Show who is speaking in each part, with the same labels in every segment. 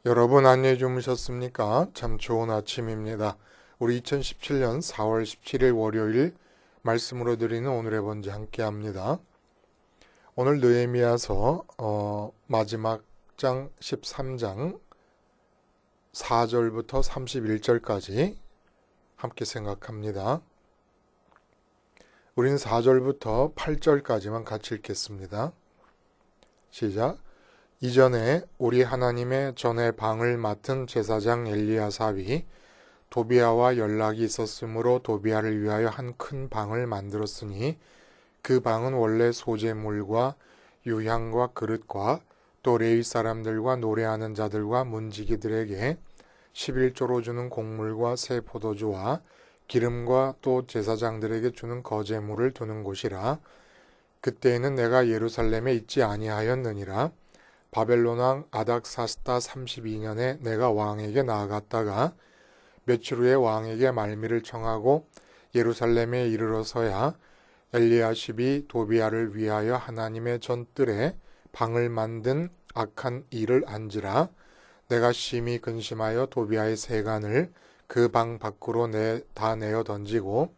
Speaker 1: 여러분 안녕히 주무셨습니까? 참 좋은 아침입니다. 우리 2017년 4월 17일 월요일 말씀으로 드리는 오늘의 번제 함께 합니다. 오늘 느헤미야서 마지막 장 13장 4절부터 31절까지 함께 생각합니다. 우리는 4절부터 8절까지만 같이 읽겠습니다. 시작. 이전에 우리 하나님의 전에 방을 맡은 제사장 엘리야삽이 도비아와 연락이 있었으므로 도비아를 위하여 한 큰 방을 만들었으니 그 방은 원래 소재물과 유향과 그릇과 또 레위 사람들과 노래하는 자들과 문지기들에게 11조로 주는 곡물과 새 포도주와 기름과 또 제사장들에게 주는 거제물을 두는 곳이라. 그때에는 내가 예루살렘에 있지 아니하였느니라. 바벨론 왕 아닥사스다 32년에 내가 왕에게 나아갔다가 며칠 후에 왕에게 말미를 청하고 예루살렘에 이르러서야 엘리야십이 도비아를 위하여 하나님의 전뜰에 방을 만든 악한 일을 안지라. 내가 심히 근심하여 도비아의 세간을 그 방 밖으로 다 내어 던지고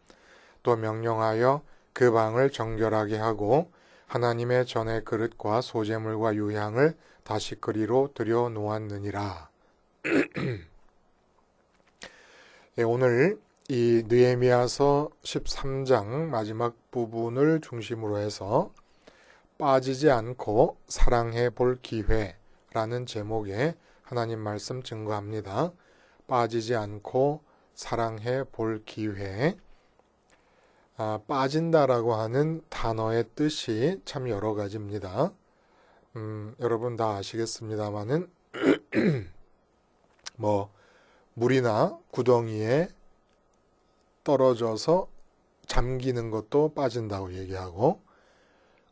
Speaker 1: 또 명령하여 그 방을 정결하게 하고 하나님의 전의 그릇과 소재물과 유향을 다시 그리로 들여 놓았느니라. 오늘 이 느헤미야서 13장 마지막 부분을 중심으로 해서 빠지지 않고 사랑해 볼 기회라는 제목의 하나님 말씀 증거합니다. 빠지지 않고 사랑해 볼 기회. 빠진다라고 하는 단어의 뜻이 참 여러 가지입니다. 여러분 다 아시겠습니다만은 물이나 구덩이에 떨어져서 잠기는 것도 빠진다고 얘기하고,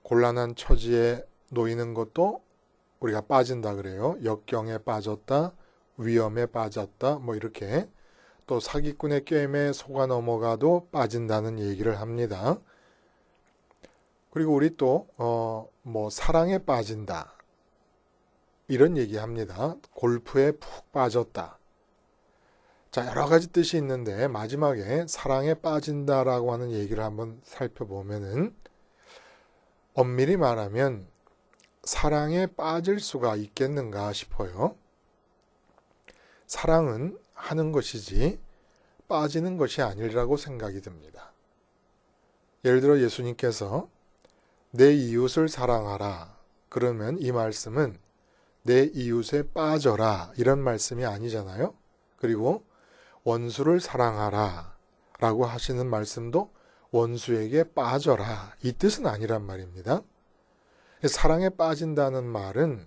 Speaker 1: 곤란한 처지에 놓이는 것도 우리가 빠진다 그래요. 역경에 빠졌다, 위험에 빠졌다, 이렇게. 또 사기꾼의 꿰매에 속아 넘어가도 빠진다는 얘기를 합니다. 그리고 우리 또 사랑에 빠진다 이런 얘기합니다. 골프에 푹 빠졌다. 자, 여러 가지 뜻이 있는데 마지막에 사랑에 빠진다라고 하는 얘기를 한번 살펴보면은 엄밀히 말하면 사랑에 빠질 수가 있겠는가 싶어요. 사랑은 하는 것이지 빠지는 것이 아니라고 생각이 듭니다. 예를 들어 예수님께서 내 이웃을 사랑하라. 그러면 이 말씀은 내 이웃에 빠져라 이런 말씀이 아니잖아요. 그리고 원수를 사랑하라 라고 하시는 말씀도 원수에게 빠져라 이 뜻은 아니란 말입니다. 사랑에 빠진다는 말은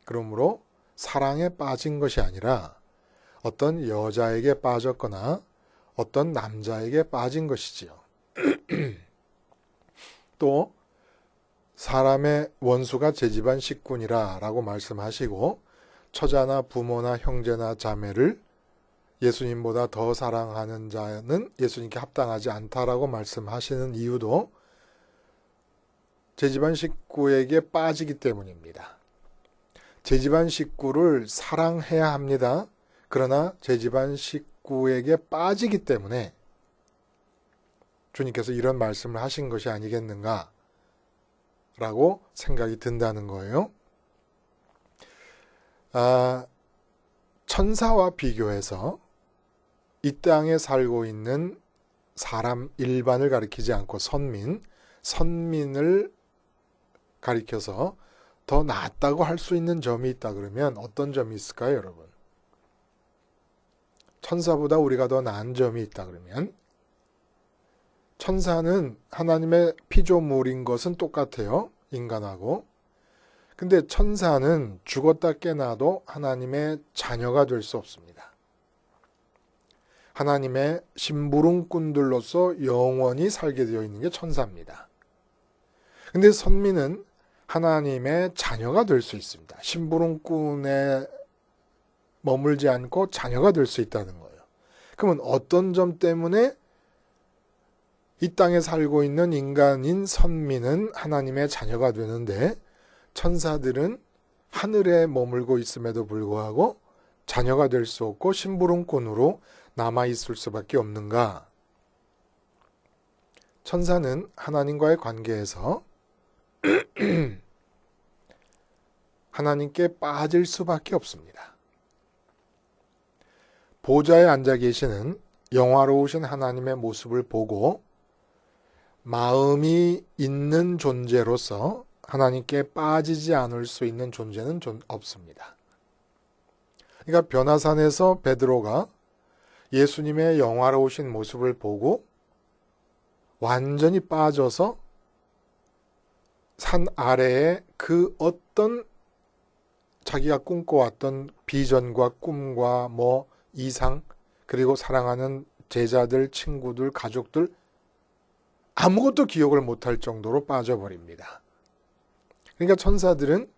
Speaker 1: 그러므로 사랑에 빠진 것이 아니라 어떤 여자에게 빠졌거나 어떤 남자에게 빠진 것이지요. 또 사람의 원수가 제 집안 식군이라 라고 말씀하시고 처자나 부모나 형제나 자매를 예수님보다 더 사랑하는 자는 예수님께 합당하지 않다라고 말씀하시는 이유도 제 집안 식구에게 빠지기 때문입니다. 제 집안 식구를 사랑해야 합니다. 그러나 제 집안 식구에게 빠지기 때문에 주님께서 이런 말씀을 하신 것이 아니겠는가 라고 생각이 든다는 거예요. 천사와 비교해서 이 땅에 살고 있는 사람 일반을 가리키지 않고 선민을 가리켜서 더 낫다고 할 수 있는 점이 있다 그러면 어떤 점이 있을까요, 여러분? 천사보다 우리가 더 나은 점이 있다 그러면 천사는 하나님의 피조물인 것은 똑같아요. 인간하고. 근데 천사는 죽었다 깨나도 하나님의 자녀가 될 수 없습니다. 하나님의 심부름꾼들로서 영원히 살게 되어 있는 게 천사입니다. 근데 선민은 하나님의 자녀가 될 수 있습니다. 심부름꾼에 머물지 않고 자녀가 될 수 있다는 거예요. 그러면 어떤 점 때문에 이 땅에 살고 있는 인간인 선민은 하나님의 자녀가 되는데 천사들은 하늘에 머물고 있음에도 불구하고 자녀가 될 수 없고 심부름꾼으로 남아있을 수밖에 없는가? 천사는 하나님과의 관계에서 하나님께 빠질 수밖에 없습니다. 보좌에 앉아 계시는 영화로우신 하나님의 모습을 보고 마음이 있는 존재로서 하나님께 빠지지 않을 수 있는 존재는 없습니다. 그러니까 변화산에서 베드로가 예수님의 영화로우신 모습을 보고 완전히 빠져서 산 아래에 그 어떤 자기가 꿈꿔왔던 비전과 꿈과 이상, 그리고 사랑하는 제자들, 친구들, 가족들 아무것도 기억을 못할 정도로 빠져버립니다. 그러니까 천사들은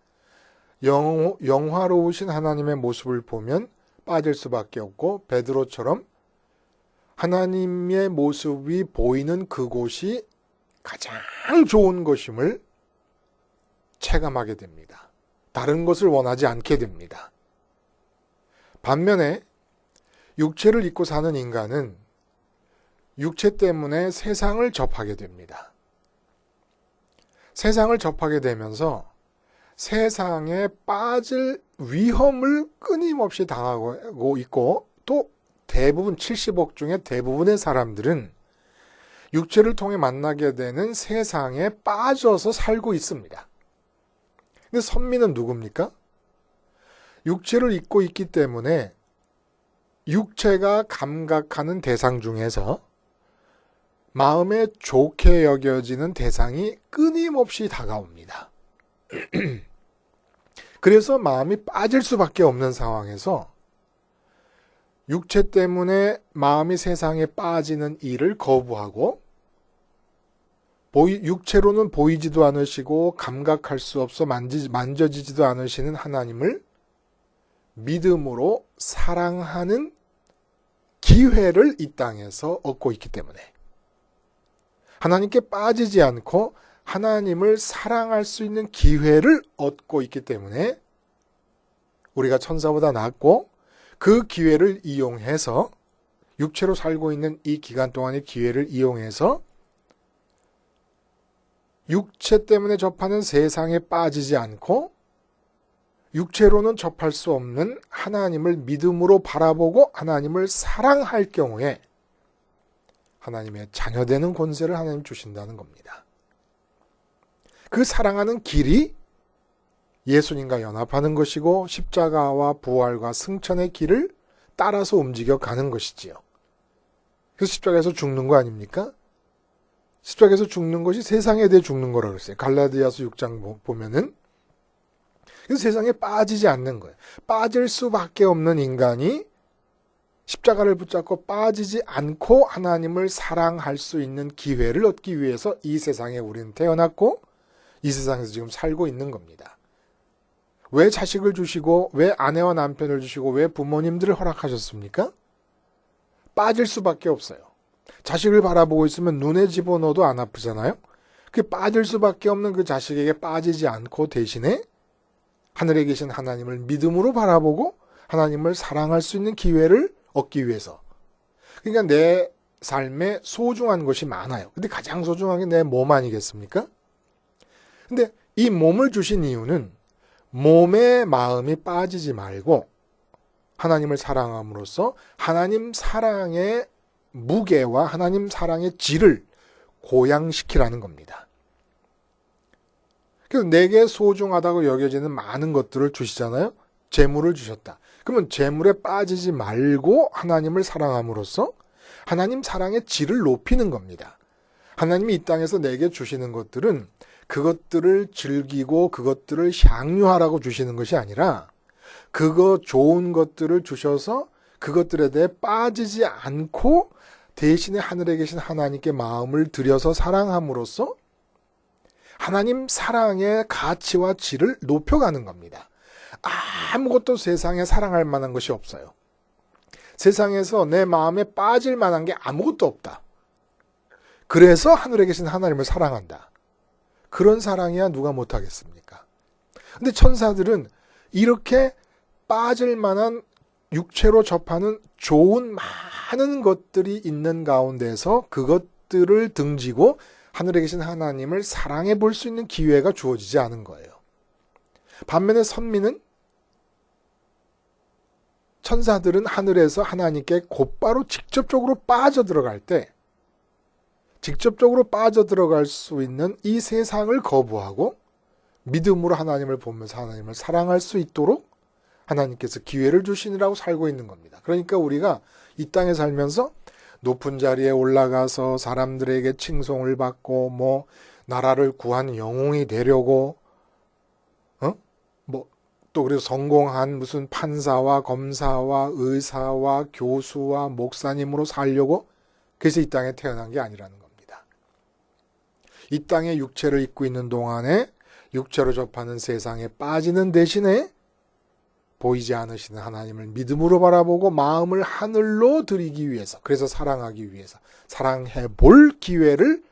Speaker 1: 영화로우신 하나님의 모습을 보면 빠질 수밖에 없고 베드로처럼 하나님의 모습이 보이는 그곳이 가장 좋은 것임을 체감하게 됩니다. 다른 것을 원하지 않게 됩니다. 반면에 육체를 입고 사는 인간은 육체 때문에 세상을 접하게 됩니다. 세상을 접하게 되면서 세상에 빠질 위험을 끊임없이 당하고 있고, 또 대부분 70억 중에 대부분의 사람들은 육체를 통해 만나게 되는 세상에 빠져서 살고 있습니다. 근데 선미는 누굽니까? 육체를 입고 있기 때문에 육체가 감각하는 대상 중에서 마음에 좋게 여겨지는 대상이 끊임없이 다가옵니다. 그래서 마음이 빠질 수밖에 없는 상황에서 육체 때문에 마음이 세상에 빠지는 일을 거부하고 육체로는 보이지도 않으시고 감각할 수 없어 만져지지도 않으시는 하나님을 믿음으로 사랑하는 기회를 이 땅에서 얻고 있기 때문에, 하나님께 빠지지 않고 하나님을 사랑할 수 있는 기회를 얻고 있기 때문에 우리가 천사보다 낫고, 그 기회를 이용해서 육체로 살고 있는 이 기간 동안의 기회를 이용해서 육체 때문에 접하는 세상에 빠지지 않고 육체로는 접할 수 없는 하나님을 믿음으로 바라보고 하나님을 사랑할 경우에 하나님의 자녀되는 권세를 하나님 주신다는 겁니다. 그 사랑하는 길이 예수님과 연합하는 것이고 십자가와 부활과 승천의 길을 따라서 움직여 가는 것이지요. 그래서 십자가에서 죽는 거 아닙니까? 십자가에서 죽는 것이 세상에 대해 죽는 거라고 그랬어요. 갈라디아서 6장 보면은. 그래서 세상에 빠지지 않는 거예요. 빠질 수밖에 없는 인간이 십자가를 붙잡고 빠지지 않고 하나님을 사랑할 수 있는 기회를 얻기 위해서 이 세상에 우리는 태어났고 이 세상에서 지금 살고 있는 겁니다. 왜 자식을 주시고, 왜 아내와 남편을 주시고, 왜 부모님들을 허락하셨습니까? 빠질 수밖에 없어요. 자식을 바라보고 있으면 눈에 집어넣어도 안 아프잖아요. 그 빠질 수밖에 없는 그 자식에게 빠지지 않고 대신에 하늘에 계신 하나님을 믿음으로 바라보고 하나님을 사랑할 수 있는 기회를 얻기 위해서. 그러니까 내 삶에 소중한 것이 많아요. 근데 가장 소중한 게 내 몸 아니겠습니까? 근데 이 몸을 주신 이유는 몸의 마음이 빠지지 말고 하나님을 사랑함으로써 하나님 사랑의 무게와 하나님 사랑의 질을 고양시키라는 겁니다. 그래서 내게 소중하다고 여겨지는 많은 것들을 주시잖아요. 재물을 주셨다. 그러면 재물에 빠지지 말고 하나님을 사랑함으로써 하나님 사랑의 질을 높이는 겁니다. 하나님이 이 땅에서 내게 주시는 것들은 그것들을 즐기고 그것들을 향유하라고 주시는 것이 아니라 그거 좋은 것들을 주셔서 그것들에 대해 빠지지 않고 대신에 하늘에 계신 하나님께 마음을 들여서 사랑함으로써 하나님 사랑의 가치와 질을 높여가는 겁니다. 아무것도 세상에 사랑할 만한 것이 없어요. 세상에서 내 마음에 빠질 만한 게 아무것도 없다. 그래서 하늘에 계신 하나님을 사랑한다. 그런 사랑이야 누가 못하겠습니까? 근데 천사들은 이렇게 빠질 만한 육체로 접하는 좋은 많은 것들이 있는 가운데서 그것들을 등지고 하늘에 계신 하나님을 사랑해 볼 수 있는 기회가 주어지지 않은 거예요. 반면에 선민은 천사들은 하늘에서 하나님께 곧바로 직접적으로 빠져들어갈 때 직접적으로 빠져들어갈 수 있는 이 세상을 거부하고 믿음으로 하나님을 보면서 하나님을 사랑할 수 있도록 하나님께서 기회를 주시느라고 살고 있는 겁니다. 그러니까 우리가 이 땅에 살면서 높은 자리에 올라가서 사람들에게 칭송을 받고 나라를 구한 영웅이 되려고 또 그리고 성공한 무슨 판사와 검사와 의사와 교수와 목사님으로 살려고 그래서 이 땅에 태어난 게 아니라는 겁니다. 이 땅에 육체를 입고 있는 동안에 육체로 접하는 세상에 빠지는 대신에 보이지 않으시는 하나님을 믿음으로 바라보고 마음을 하늘로 드리기 위해서, 그래서 사랑하기 위해서, 사랑해 볼 기회를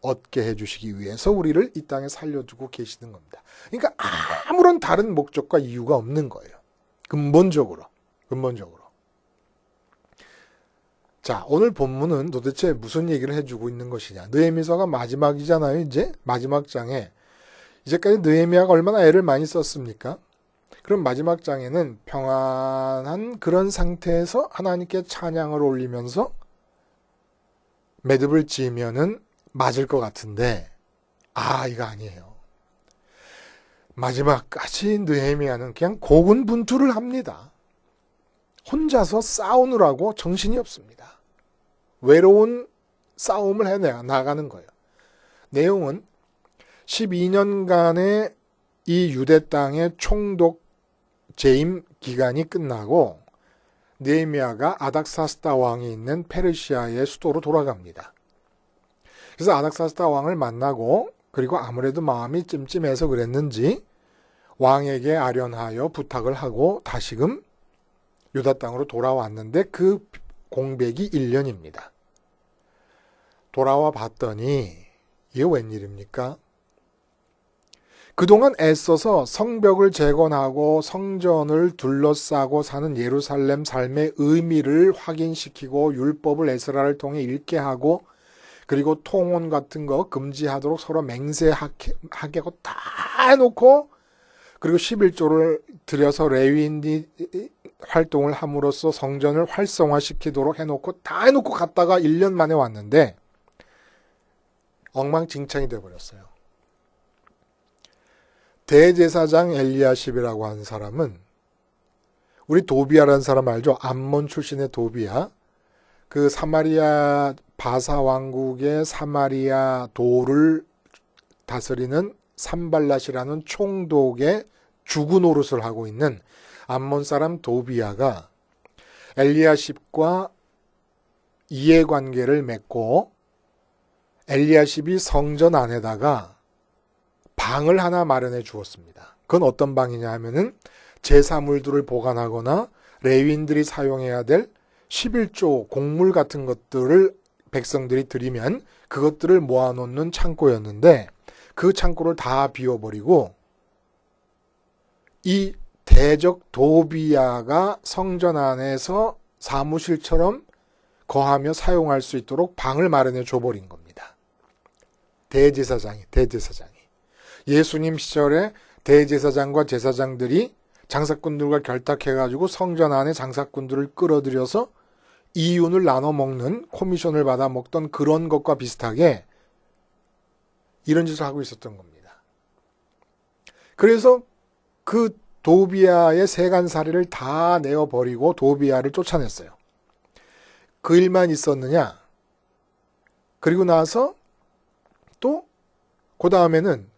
Speaker 1: 얻게 해주시기 위해서 우리를 이 땅에 살려두고 계시는 겁니다. 그러니까 아무런 다른 목적과 이유가 없는 거예요. 근본적으로. 자, 오늘 본문은 도대체 무슨 얘기를 해주고 있는 것이냐. 느헤미야서가 마지막이잖아요. 이제 마지막 장에 이제까지 느헤미야가 얼마나 애를 많이 썼습니까? 그럼 마지막 장에는 평안한 그런 상태에서 하나님께 찬양을 올리면서 매듭을 지으면은 맞을 것 같은데 이거 아니에요. 마지막까지 느헤미야는 그냥 고군분투를 합니다. 혼자서 싸우느라고 정신이 없습니다. 외로운 싸움을 해나가는 거예요. 내용은 12년간의 이 유대 땅의 총독 재임 기간이 끝나고 느헤미야가 아닥사스다 왕이 있는 페르시아의 수도로 돌아갑니다. 그래서 아닥사스다 왕을 만나고 그리고 아무래도 마음이 찜찜해서 그랬는지 왕에게 아련하여 부탁을 하고 다시금 유다 땅으로 돌아왔는데 그 공백이 1년입니다. 돌아와 봤더니 이게 웬일입니까? 그동안 애써서 성벽을 재건하고 성전을 둘러싸고 사는 예루살렘 삶의 의미를 확인시키고 율법을 에스라를 통해 읽게 하고 그리고 통혼 같은 거 금지하도록 서로 맹세하게 하고 다 해놓고 그리고 11조를 들여서 레위인이 활동을 함으로써 성전을 활성화시키도록 해놓고 다 해놓고 갔다가 1년 만에 왔는데 엉망진창이 되어버렸어요. 대제사장 엘리야십이라고 하는 사람은 우리 도비야라는 사람 알죠? 암몬 출신의 도비야. 그 사마리아 바사 왕국의 사마리아 도를 다스리는 산발랏이라는 총독의 주구 노릇을 하고 있는 암몬 사람 도비야가 엘리야십과 이해관계를 맺고 엘리야십이 성전 안에다가 방을 하나 마련해 주었습니다. 그건 어떤 방이냐 하면은 제사물들을 보관하거나 레위인들이 사용해야 될 11조 곡물 같은 것들을 백성들이 드리면 그것들을 모아놓는 창고였는데 그 창고를 다 비워버리고 이 대적 도비야가 성전 안에서 사무실처럼 거하며 사용할 수 있도록 방을 마련해 줘버린 겁니다. 대제사장이. 예수님 시절에 대제사장과 제사장들이 장사꾼들과 결탁해가지고 성전 안에 장사꾼들을 끌어들여서 이윤을 나눠 먹는 코미션을 받아 먹던 그런 것과 비슷하게 이런 짓을 하고 있었던 겁니다. 그래서 그 도비야의 세간살이를 다 내어버리고 도비야를 쫓아냈어요. 그 일만 있었느냐? 그리고 나서 또 그 다음에는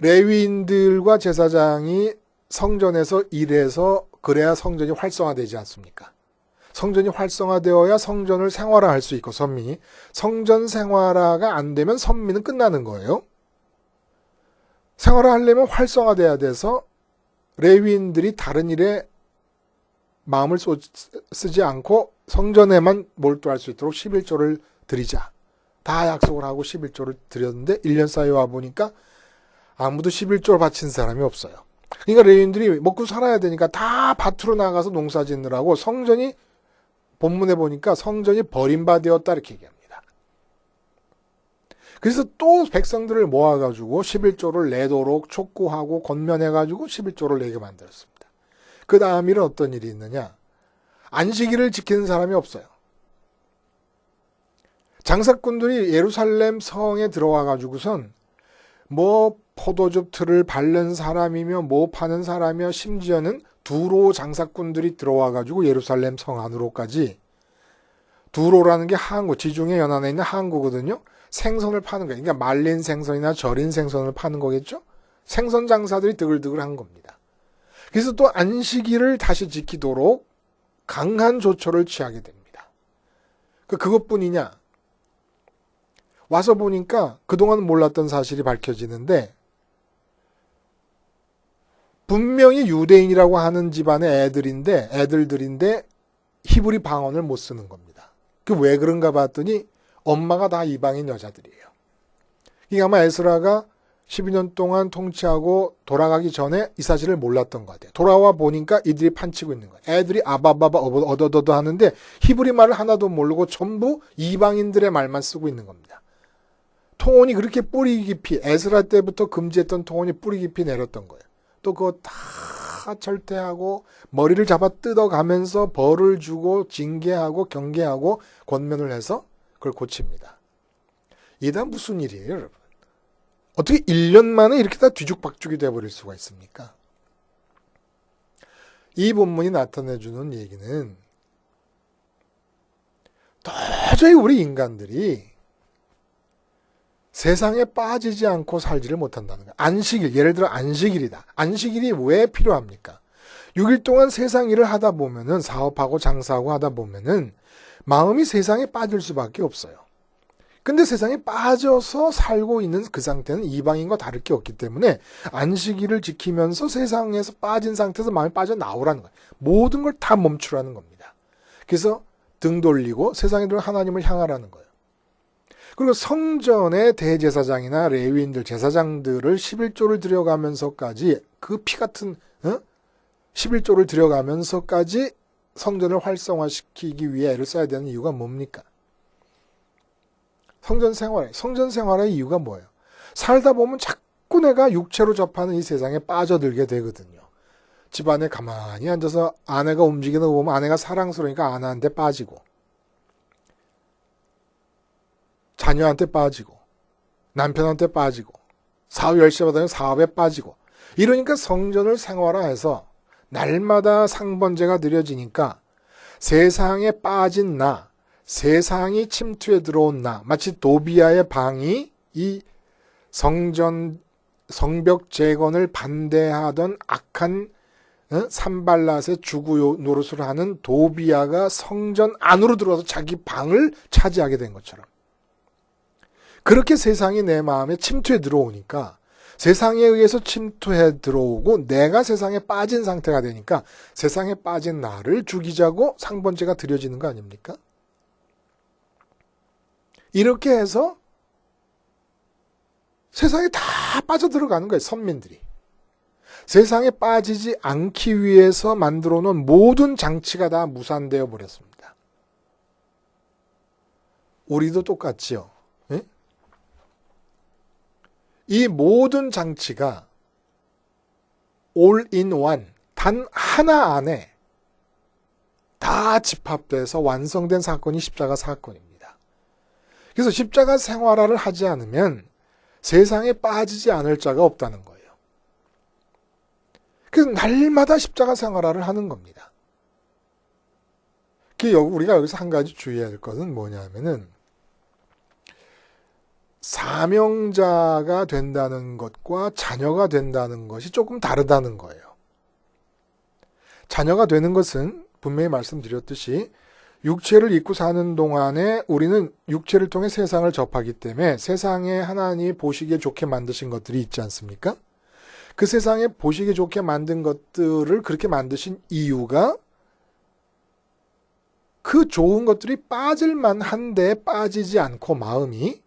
Speaker 1: 레위인들과 제사장이 성전에서 일해서 그래야 성전이 활성화되지 않습니까? 성전이 활성화되어야 성전을 생활화할 수 있고 선민이 성전 생활화가 안 되면 선민은 끝나는 거예요. 생활화하려면 활성화돼야 돼서 레위인들이 다른 일에 마음을 쓰지 않고 성전에만 몰두할 수 있도록 11조를 드리자. 다 약속을 하고 11조를 드렸는데 1년 사이에 와보니까 아무도 11조를 바친 사람이 없어요. 그러니까 레위인들이 먹고 살아야 되니까 다 밭으로 나가서 농사 짓느라고 성전이, 본문에 보니까 성전이 버림받았다 이렇게 얘기합니다. 그래서 또 백성들을 모아가지고 11조를 내도록 촉구하고 권면해가지고 11조를 내게 만들었습니다. 그 다음 일은 어떤 일이 있느냐? 안식일을 지키는 사람이 없어요. 장사꾼들이 예루살렘 성에 들어와가지고선 뭐 포도즙 틀을 바른 사람이며 뭐 파는 사람이며 심지어는 두로 장사꾼들이 들어와가지고 예루살렘 성 안으로까지, 두로라는 게 항구, 지중해 연안에 있는 항구거든요. 생선을 파는 거예요. 그러니까 말린 생선이나 절인 생선을 파는 거겠죠. 생선 장사들이 드글드글한 겁니다. 그래서 또 안식일을 다시 지키도록 강한 조처를 취하게 됩니다. 그것뿐이냐? 와서 보니까 그동안 몰랐던 사실이 밝혀지는데, 분명히 유대인이라고 하는 집안의 애들들인데 히브리 방언을 못 쓰는 겁니다. 그 왜 그런가 봤더니 엄마가 다 이방인 여자들이에요. 이게 아마 에스라가 12년 동안 통치하고 돌아가기 전에 이 사실을 몰랐던 것 같아요. 돌아와 보니까 이들이 판치고 있는 거예요. 애들이 아바바바 어더더더 하는데 히브리 말을 하나도 모르고 전부 이방인들의 말만 쓰고 있는 겁니다. 통혼이 그렇게 뿌리 깊이, 에스라 때부터 금지했던 통혼이 뿌리 깊이 내렸던 거예요. 또 그거 다 철퇴하고 머리를 잡아 뜯어가면서 벌을 주고 징계하고 경계하고 권면을 해서 그걸 고칩니다. 이게 다 무슨 일이에요, 여러분? 어떻게 1년 만에 이렇게 다 뒤죽박죽이 돼버릴 수가 있습니까? 이 본문이 나타내주는 얘기는 도저히 우리 인간들이 세상에 빠지지 않고 살지를 못한다는 거예요. 안식일, 예를 들어 안식일이다. 안식일이 왜 필요합니까? 6일 동안 세상 일을 하다 보면은, 사업하고 장사하고 하다 보면은 마음이 세상에 빠질 수밖에 없어요. 근데 세상에 빠져서 살고 있는 그 상태는 이방인과 다를 게 없기 때문에 안식일을 지키면서 세상에서 빠진 상태에서 마음이 빠져나오라는 거예요. 모든 걸 다 멈추라는 겁니다. 그래서 등 돌리고 세상에 들어 하나님을 향하라는 거예요. 그리고 성전의 대제사장이나 레위인들, 제사장들을 11조를 들여가면서까지, 그 피 같은 11조를 들여가면서까지 성전을 활성화시키기 위해 애를 써야 되는 이유가 뭡니까? 성전 생활의 이유가 뭐예요? 살다 보면 자꾸 내가 육체로 접하는 이 세상에 빠져들게 되거든요. 집안에 가만히 앉아서 아내가 움직이는 거 보면 아내가 사랑스러우니까 아내한테 빠지고, 자녀한테 빠지고, 남편한테 빠지고, 사업 열심히 하다가 사업에 빠지고, 이러니까 성전을 생활화해서 날마다 상번제가 드려지니까 세상에 빠진 나, 세상이 침투해 들어온 나, 마치 도비아의 방이 이 성벽 재건을 반대하던 악한 산발랏의 주구 노릇을 하는 도비아가 성전 안으로 들어와서 자기 방을 차지하게 된 것처럼, 그렇게 세상이 내 마음에 침투해 들어오니까, 세상에 의해서 침투해 들어오고 내가 세상에 빠진 상태가 되니까 세상에 빠진 나를 죽이자고 상번제가 드려지는 거 아닙니까? 이렇게 해서 세상에 다 빠져들어가는 거예요, 선민들이. 세상에 빠지지 않기 위해서 만들어 놓은 모든 장치가 다 무산되어 버렸습니다. 우리도 똑같지요. 예? 이 모든 장치가 all in one, 단 하나 안에 다 집합돼서 완성된 사건이 십자가 사건입니다. 그래서 십자가 생활화를 하지 않으면 세상에 빠지지 않을 자가 없다는 거예요. 그래서 날마다 십자가 생활화를 하는 겁니다. 우리가 여기서 한 가지 주의해야 할 것은 뭐냐면은, 사명자가 된다는 것과 자녀가 된다는 것이 조금 다르다는 거예요. 자녀가 되는 것은 분명히 말씀드렸듯이 육체를 입고 사는 동안에 우리는 육체를 통해 세상을 접하기 때문에 세상에 하나님이 보시기에 좋게 만드신 것들이 있지 않습니까? 그 세상에 보시기에 좋게 만든 것들을 그렇게 만드신 이유가, 그 좋은 것들이 빠질만 한데 빠지지 않고 마음이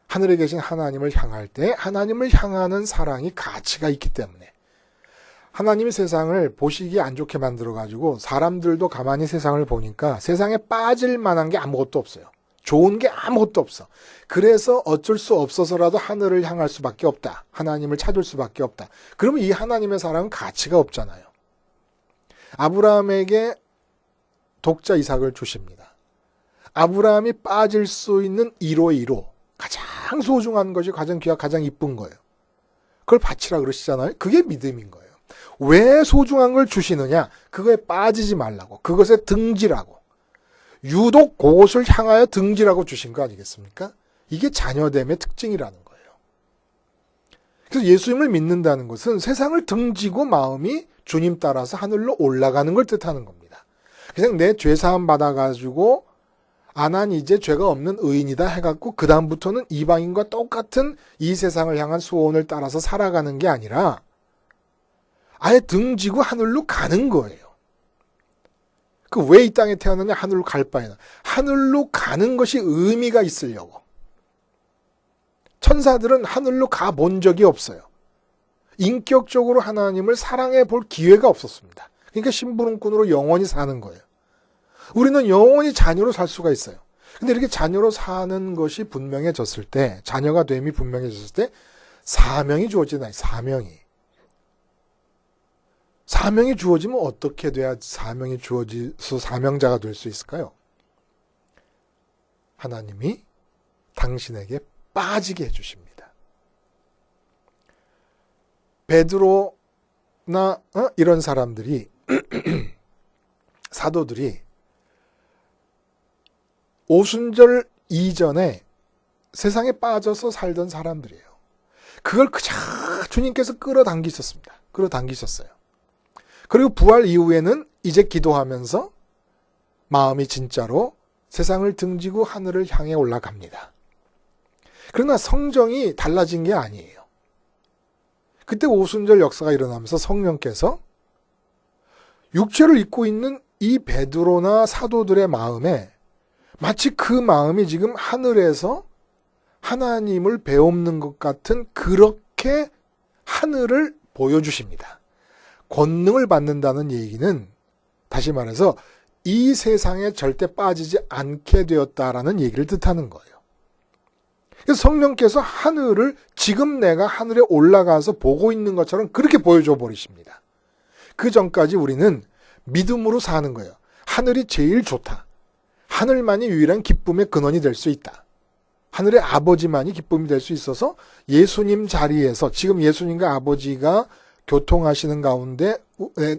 Speaker 1: 하늘에 계신 하나님을 향할 때 하나님을 향하는 사랑이 가치가 있기 때문에, 하나님이 세상을 보시기 안 좋게 만들어가지고 사람들도 가만히 세상을 보니까 세상에 빠질 만한 게 아무것도 없어요. 좋은 게 아무것도 없어. 그래서 어쩔 수 없어서라도 하늘을 향할 수밖에 없다. 하나님을 찾을 수밖에 없다. 그러면 이 하나님의 사랑은 가치가 없잖아요. 아브라함에게 독자 이삭을 주십니다. 아브라함이 빠질 수 있는 1호 1호. 가장 소중한 것이 가장 귀하고 가장 이쁜 거예요. 그걸 바치라 그러시잖아요. 그게 믿음인 거예요. 왜 소중한 걸 주시느냐? 그거에 빠지지 말라고. 그것에 등지라고. 유독 그것을 향하여 등지라고 주신 거 아니겠습니까? 이게 자녀됨의 특징이라는 거예요. 그래서 예수님을 믿는다는 것은 세상을 등지고 마음이 주님 따라서 하늘로 올라가는 걸 뜻하는 겁니다. 그냥 내 죄사함 받아가지고 난 이제 죄가 없는 의인이다 해갖고 그 다음부터는 이방인과 똑같은 이 세상을 향한 소원을 따라서 살아가는 게 아니라 아예 등지고 하늘로 가는 거예요. 그 왜 이 땅에 태어나냐? 하늘로 갈 바에는. 하늘로 가는 것이 의미가 있으려고. 천사들은 하늘로 가본 적이 없어요. 인격적으로 하나님을 사랑해 볼 기회가 없었습니다. 그러니까 심부름꾼으로 영원히 사는 거예요. 우리는 영원히 자녀로 살 수가 있어요. 근데 이렇게 자녀로 사는 것이 분명해졌을 때, 자녀가 됨이 분명해졌을 때 사명이 주어지나요? 사명이 주어지면 어떻게 돼야 사명이 주어져서 사명자가 될 수 있을까요? 하나님이 당신에게 빠지게 해주십니다. 베드로나 이런 사람들이 사도들이 오순절 이전에 세상에 빠져서 살던 사람들이에요. 그걸 그저 주님께서 끌어당기셨어요. 그리고 부활 이후에는 이제 기도하면서 마음이 진짜로 세상을 등지고 하늘을 향해 올라갑니다. 그러나 성정이 달라진 게 아니에요. 그때 오순절 역사가 일어나면서 성령께서 육체를 입고 있는 이 베드로나 사도들의 마음에 마치 그 마음이 지금 하늘에서 하나님을 배움는 것 같은 그렇게 하늘을 보여주십니다. 권능을 받는다는 얘기는 다시 말해서 이 세상에 절대 빠지지 않게 되었다라는 얘기를 뜻하는 거예요. 그래서 성령께서 하늘을 지금 내가 하늘에 올라가서 보고 있는 것처럼 그렇게 보여줘 버리십니다. 그 전까지 우리는 믿음으로 사는 거예요. 하늘이 제일 좋다. 하늘만이 유일한 기쁨의 근원이 될 수 있다. 하늘의 아버지만이 기쁨이 될 수 있어서 예수님 자리에서 지금 예수님과 아버지가 교통하시는 가운데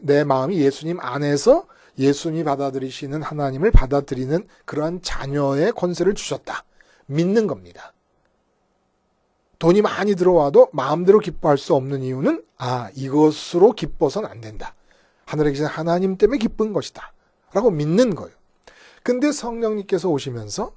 Speaker 1: 내 마음이 예수님 안에서 예수님이 받아들이시는 하나님을 받아들이는 그러한 자녀의 권세를 주셨다. 믿는 겁니다. 돈이 많이 들어와도 마음대로 기뻐할 수 없는 이유는 이것으로 기뻐서는 안 된다. 하늘에 계신 하나님 때문에 기쁜 것이다. 라고 믿는 거예요. 근데 성령님께서 오시면서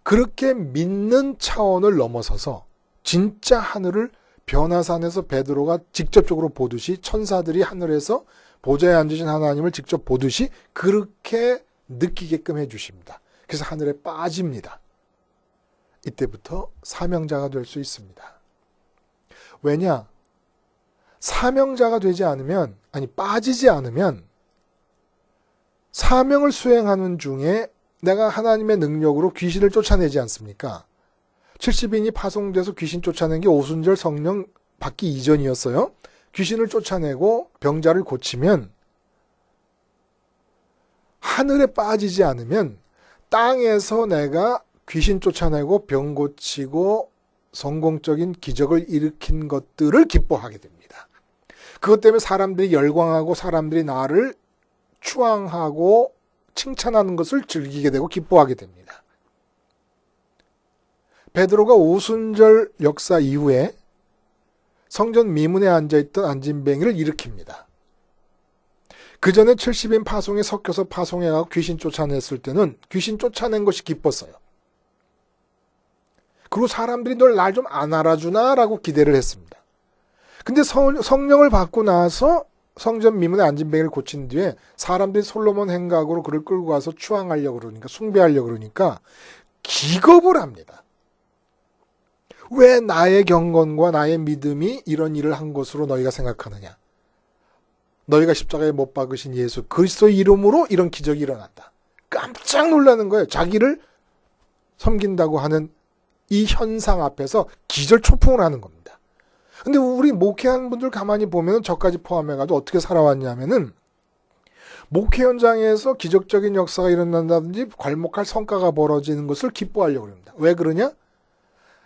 Speaker 1: 그렇게 믿는 차원을 넘어서서 진짜 하늘을 변화산에서 베드로가 직접적으로 보듯이 천사들이 하늘에서 보좌에 앉으신 하나님을 직접 보듯이 그렇게 느끼게끔 해주십니다. 그래서 하늘에 빠집니다. 이때부터 사명자가 될 수 있습니다. 왜냐? 사명자가 되지 않으면, 빠지지 않으면 사명을 수행하는 중에 내가 하나님의 능력으로 귀신을 쫓아내지 않습니까? 70인이 파송돼서 귀신 쫓아낸 게 오순절 성령 받기 이전이었어요. 귀신을 쫓아내고 병자를 고치면 하늘에 빠지지 않으면 땅에서 내가 귀신 쫓아내고 병 고치고 성공적인 기적을 일으킨 것들을 기뻐하게 됩니다. 그것 때문에 사람들이 열광하고 사람들이 나를 추앙하고 칭찬하는 것을 즐기게 되고 기뻐하게 됩니다. 베드로가 오순절 역사 이후에 성전 미문에 앉아있던 안진뱅이를 일으킵니다. 그 전에 70인 파송에 섞여서 파송해가고 귀신 쫓아냈을 때는 귀신 쫓아낸 것이 기뻤어요. 그리고 사람들이 널 날 좀 안 알아주나 라고 기대를 했습니다. 근데 성령을 받고 나서 성전 미문의 안진뱅이를 고친 뒤에 사람들이 솔로몬 행각으로 그를 끌고 가서 추앙하려고 그러니까 숭배하려고 그러니까 기겁을 합니다. 왜 나의 경건과 나의 믿음이 이런 일을 한 것으로 너희가 생각하느냐? 너희가 십자가에 못 박으신 예수 그리스도의 이름으로 이런 기적이 일어났다. 깜짝 놀라는 거예요. 자기를 섬긴다고 하는 이 현상 앞에서 기절초풍을 하는 겁니다. 근데 우리 목회하는 분들 가만히 보면 저까지 포함해가지고 어떻게 살아왔냐면은 목회 현장에서 기적적인 역사가 일어난다든지 괄목할 성과가 벌어지는 것을 기뻐하려고 합니다. 왜 그러냐?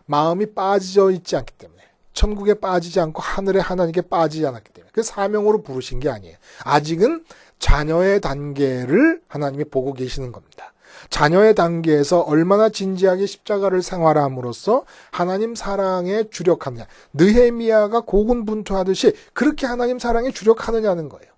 Speaker 1: 마음이 빠져 있지 않기 때문에. 천국에 빠지지 않고 하늘의 하나님께 빠지지 않았기 때문에. 그 사명으로 부르신 게 아니에요. 아직은 자녀의 단계를 하나님이 보고 계시는 겁니다. 자녀의 단계에서 얼마나 진지하게 십자가를 생활함으로써 하나님 사랑에 주력하느냐. 느헤미야가 고군분투하듯이 그렇게 하나님 사랑에 주력하느냐는 거예요.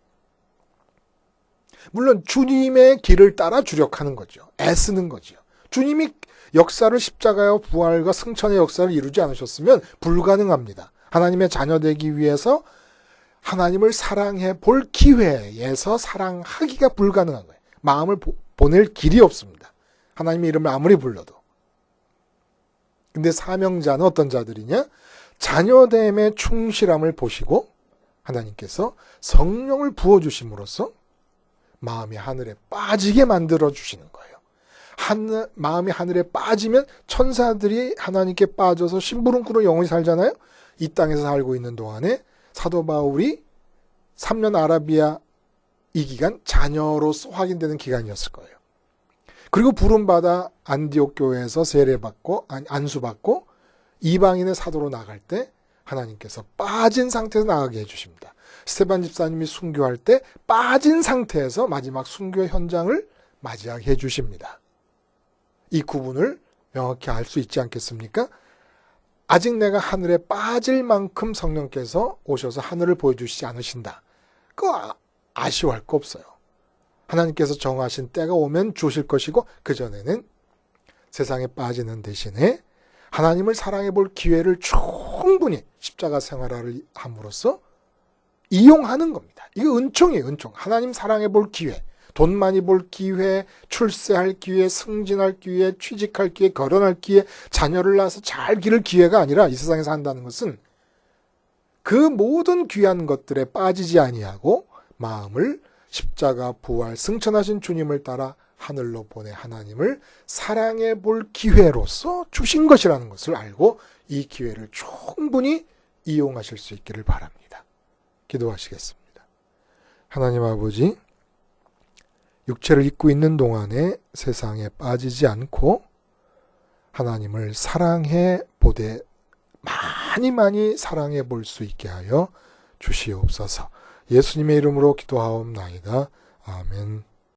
Speaker 1: 물론 주님의 길을 따라 주력하는 거죠. 애쓰는 거죠. 주님이 역사를 십자가와 부활과 승천의 역사를 이루지 않으셨으면 불가능합니다. 하나님의 자녀 되기 위해서 하나님을 사랑해 볼 기회에서 사랑하기가 불가능한 거예요. 마음을 보낼 길이 없습니다. 하나님의 이름을 아무리 불러도. 근데 사명자는 어떤 자들이냐? 자녀됨의 충실함을 보시고 하나님께서 성령을 부어주심으로써 마음이 하늘에 빠지게 만들어 주시는 거예요. 마음이 하늘에 빠지면 천사들이 하나님께 빠져서 심부름꾼으로 영원히 살잖아요. 이 땅에서 살고 있는 동안에 사도 바울이 3년 아라비아 이 기간 자녀로서 확인되는 기간이었을 거예요. 그리고 부름받아 안디옥 교회에서 세례받고 안수받고 이방인의 사도로 나갈 때 하나님께서 빠진 상태에서 나가게 해주십니다. 스테반 집사님이 순교할 때 빠진 상태에서 마지막 순교 현장을 맞이하게 해주십니다. 이 구분을 명확히 알 수 있지 않겠습니까? 아직 내가 하늘에 빠질 만큼 성령께서 오셔서 하늘을 보여주시지 않으신다. 그거 아쉬워할 거 없어요. 하나님께서 정하신 때가 오면 주실 것이고 그전에는 세상에 빠지는 대신에 하나님을 사랑해 볼 기회를 충분히 십자가 생활을 함으로써 이용하는 겁니다. 이거 은총이에요. 은총. 하나님 사랑해 볼 기회. 돈 많이 벌 기회, 출세할 기회, 승진할 기회, 취직할 기회, 결혼할 기회, 자녀를 낳아서 잘 기를 기회가 아니라 이 세상에 산다는 것은 그 모든 귀한 것들에 빠지지 아니하고 마음을 십자가 부활 승천하신 주님을 따라 하늘로 보내 하나님을 사랑해 볼 기회로서 주신 것이라는 것을 알고 이 기회를 충분히 이용하실 수 있기를 바랍니다. 기도하시겠습니다. 하나님 아버지, 육체를 입고 있는 동안에 세상에 빠지지 않고 하나님을 사랑해 보되 많이 사랑해 볼 수 있게 하여 주시옵소서. 예수님의 이름으로 기도하옵나이다. 아멘.